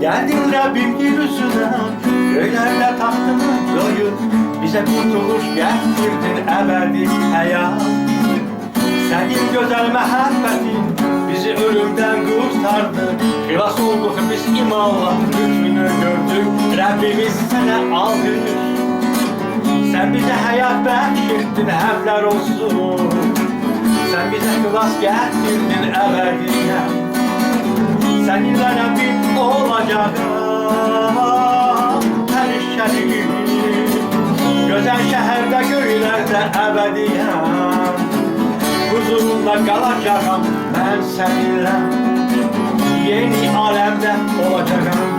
Geldin Rabbim yüzüne, göylerde tahtını koyup bize kurtuluş getirdin ebedi hayat. Senin güzel muhabbetin bizi ölümden kurtardı. Xilas olduk biz imanla, lütfünü gördük. Rabbimiz sana alkış. Sen bize hayat bəxşettin, həmdlər olsun. Sen bize xilas getirdin ebediye. Seninle Rabbim olacağım her şerik. Güzel şehirde göylerde ebediyem. Huzurunda kalacağım ben seninle. Yeni alemde olacağım.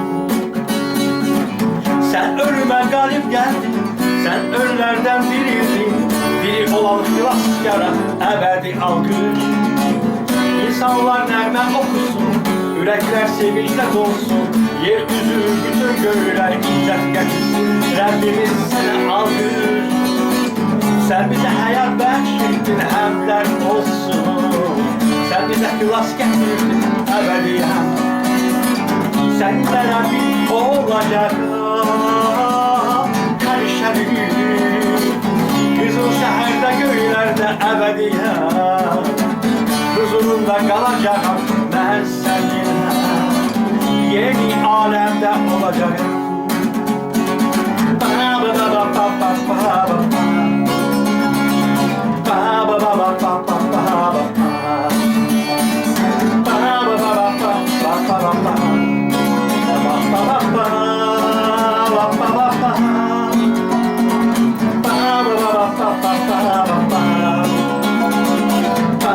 Sen ölüme galip geldin. Sen ölülerden biriydin. Biri olan xilaskara ebedi alkış. İnsanlar nəğmə okusun, ürəklər sevinçlə dolsun. Yer üzü bütün göylər izzət gətirsin. Rəbbimiz sənə alkış. Sən bizə həyat bəxş etdin, həmdlər olsun. Sən bizə xilas gətirdin əbədiyə. Səninlə Rəbbim olacaq hər şərik. Qızıl şəhərdə göylərdə əbədiyə. Huzurunda kalacağım ben seninle. Yeni alemde olacağım. Ba ba ba ba ba ba ba ba. Ba ba ba ba ba ba ba ba. Ba ba ba ba ba ba ba ba ba. Ba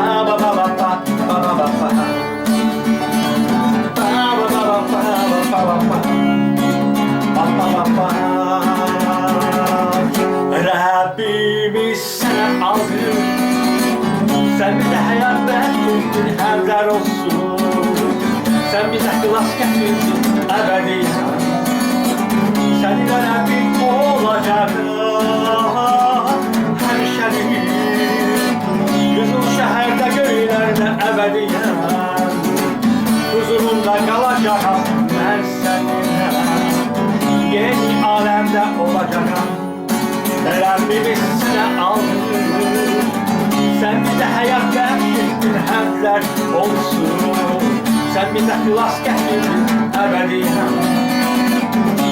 ba ba ba ba ba ba. Rabbimiz sana alkış. Sen bize hayat verdin, həmdlər olsun. Sen bize xilas gətirdin ebediyə. Seninle Rabbim olacaq hər şərik. Qızıl şəhərdə göylərdə ebediyə. Huzurunda kalacağım ben seninle. Yeni alemde olacağım. Rabbimiz sana alkış. Sen bize hayat bəxş həmdlər olsun. Sen bize xilas gətirdin ebediyə.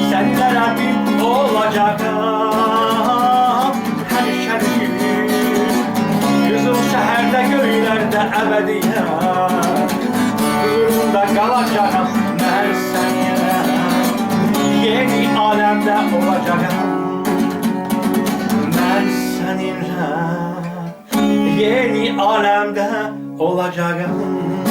Seninle Rabbim olacağım her şerik. Qızıl şəhərdə göylərdə ebediyə. Huzurunda kalacağım ben seninle. Yeni alemde olacağım ben seninle. Yeni alemde olacağım.